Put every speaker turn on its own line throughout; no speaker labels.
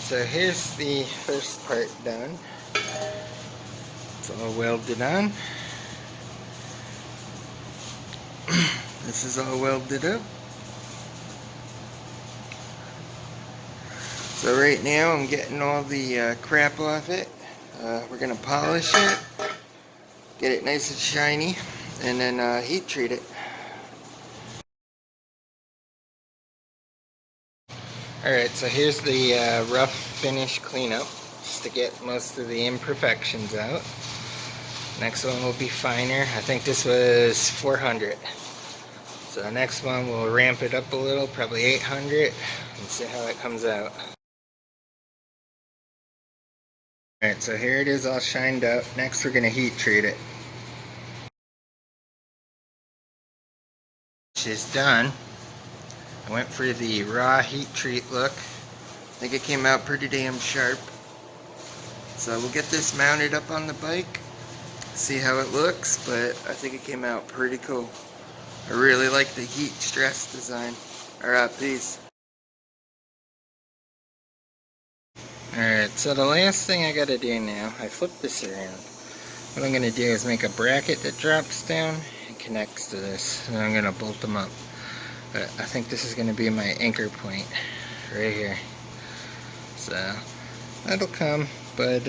So here's the first part done. It's all welded on. This is all welded up. So right now I'm getting all the crap off it. We're going to polish it, get it nice and shiny, and then heat treat it. Alright, so here's the rough finish cleanup, just to get most of the imperfections out. Next one will be finer. I think this was 400. So the next one we'll ramp it up a little, probably 800, and see how it comes out. Alright, so here it is all shined up. Next we're going to heat treat it. Which is done. I went for the raw heat treat look. I think it came out pretty damn sharp. So we'll get this mounted up on the bike, see how it looks, but I think it came out pretty cool. I really like the heat stress design. Alright, peace. Alright, so the last thing I gotta do now, I flip this around. What I'm gonna do is make a bracket that drops down and connects to this, and I'm gonna bolt them up. But I think this is going to be my anchor point right here. So that'll come. But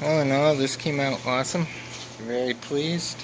all in all, this came out awesome. Very pleased.